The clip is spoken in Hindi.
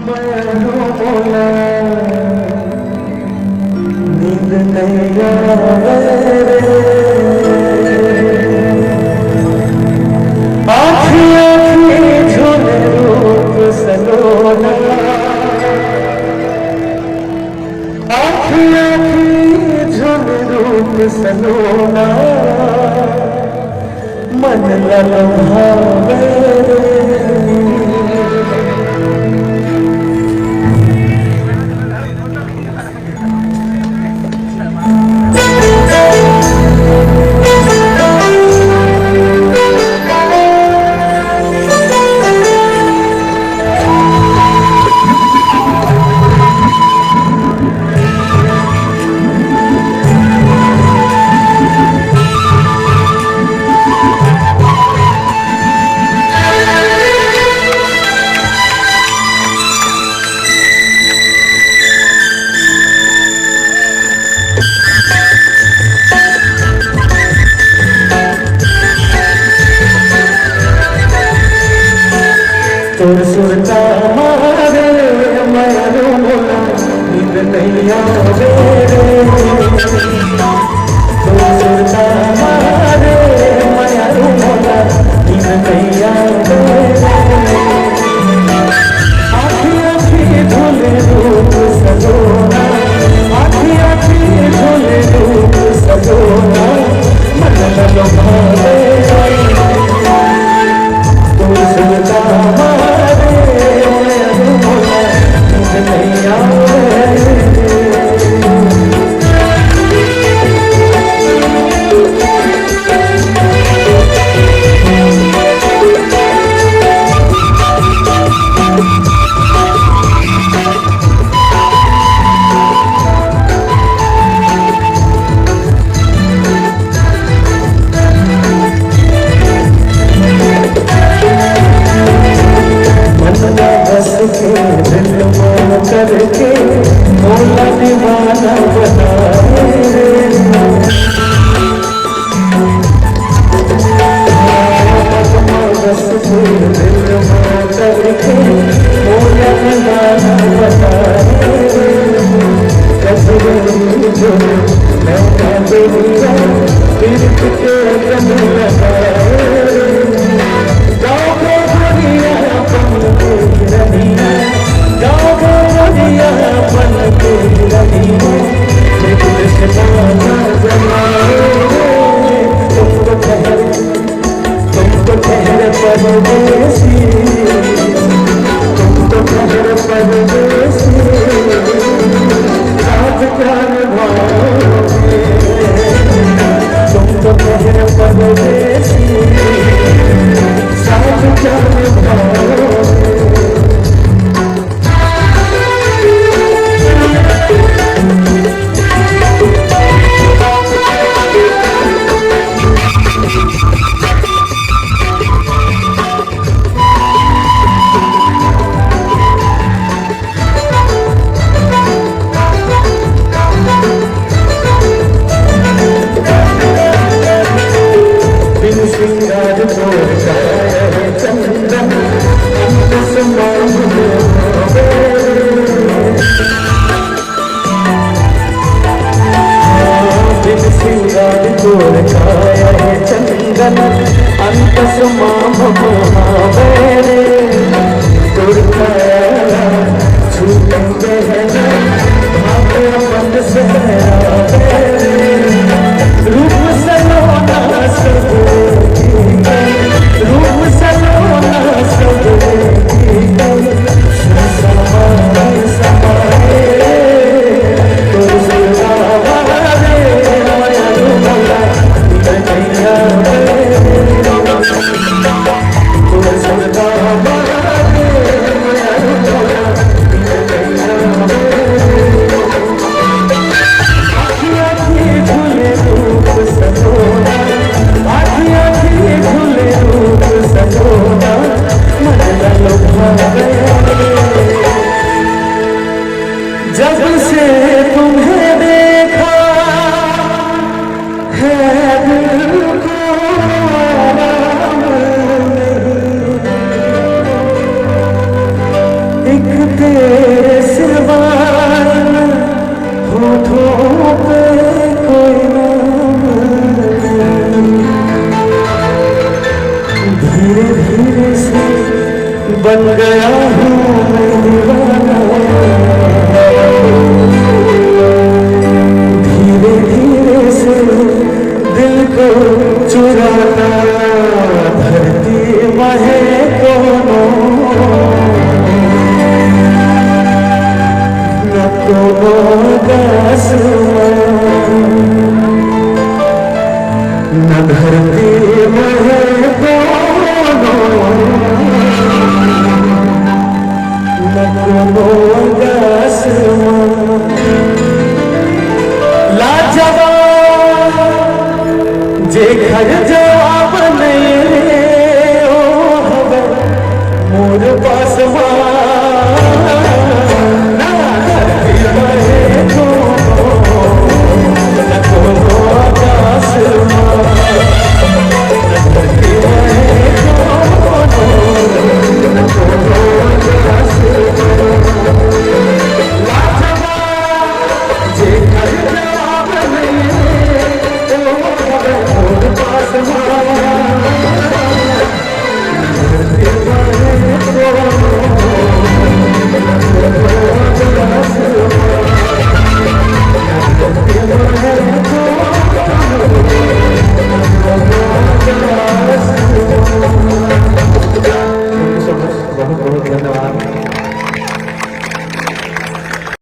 मोला नींद नहीं आवे आँखी आँखी झूले रूप सलोना आँखी आँखी झूले रूप सलोना मन ललभावे तोर सुरता मारे मयारू मोला नींद नहीं आवे तोर सुरता मारे मयारू मोला नींद नहीं आवे आँखी आँखी झूले रूप सजोना आँखी आँखी झूले रूप सजोना मन ललभावे तोर सुरता करके मोला दीवाना बनाए बस दिल करके मोला दीवाना बनाए कसरे जो मैं दूंगा दिल के कम लगाए तुमको ठहर परदेसी तुमको ठहर परदेसी साथ क्या निभाओगे तुमको ठहर परदेसी साथ क्या निभाओगे सिंगार तोड़ चंदन सिंगार तोड़ खाया है चंदन अंत सुमावे तोड़ खाया छूटेंगे अपन से रूप सलोना रूप सलोना तेरे सिवा होठों पे कोई नाम नहीं। धीरे धीरे से बन गया हूँ मैं दीवाना, धीरे धीरे से दिल को चुराना। धरती महे दोनों न दोनों का आसमान, न धरती महे दोनों न दोनों का आसमान। लाजवाब जे घर जवाब नहीं रे ओ हवा मोर पास ना धरती महे दोनों न दोनों का आसमान, न धरती महे दोनों न दोनों का आसमान। जे घर जवाब नहीं रे ओ हवा मोर पास